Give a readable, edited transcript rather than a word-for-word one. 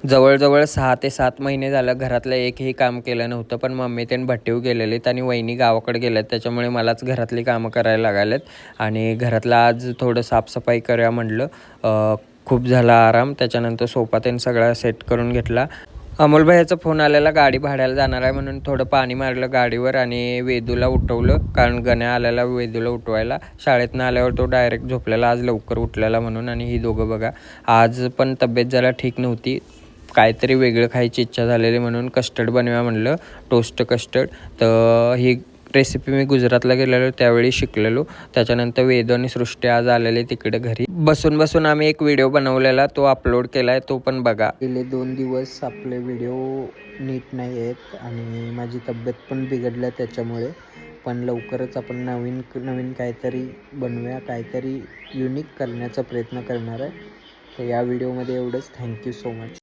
जवळजवळ 6 ते 7 महिने झालं घरातलं एकही काम केलं नव्हतं. पण मम्मी त्यानं भट्टीव गेलेलीत आणि वहिनी गावाकडे गेल्यात. त्याच्यामुळे मलाच घरातली कामं करायला लागालेत आणि घरातलं आज थोडं साफसफाई करूया म्हटलं. खूप झाला आराम. त्याच्यानंतर सोफा त्यानं सगळा सेट करून घेतला. अमोल भैयाचा फोन आलेला, गाडी भाड्याला जाणार आहे म्हणून थोडं पाणी मारलं गाडीवर आणि वेदूला उठवलं, कारण गण्या आलेला वेदूला उठवायला. शाळेतनं आल्यावर तो डायरेक्ट झोपलेला, आज लवकर उठलेला म्हणून. आणि ही दोघं बघा, आज पण तब्येत जरा ठीक नव्हती, काहीतरी वेगळं खायची इच्छा झालेली म्हणून कस्टर्ड बनवूया म्हणलं, टोस्ट कस्टर्ड. तर ही रेसिपी मी गुजरातला गेलेलो त्यावेळी शिकलेलो. त्याच्यानंतर वेद आणि सृष्टी आज आलेले तिकडे घरी. बसून बसून आम्ही एक व्हिडिओ बनवलेला, तो अपलोड केला आहे, तो पण बघा. गेले 2 दिवस आपले व्हिडिओ नीट नाही आहेत आणि माझी तब्येत पण बिघडल्या त्याच्यामुळे. पण लवकरच आपण नवीन काहीतरी बनवूया, काहीतरी युनिक करण्याचा प्रयत्न करणार आहे. तर या व्हिडिओमध्ये एवढंच. Thank you so much.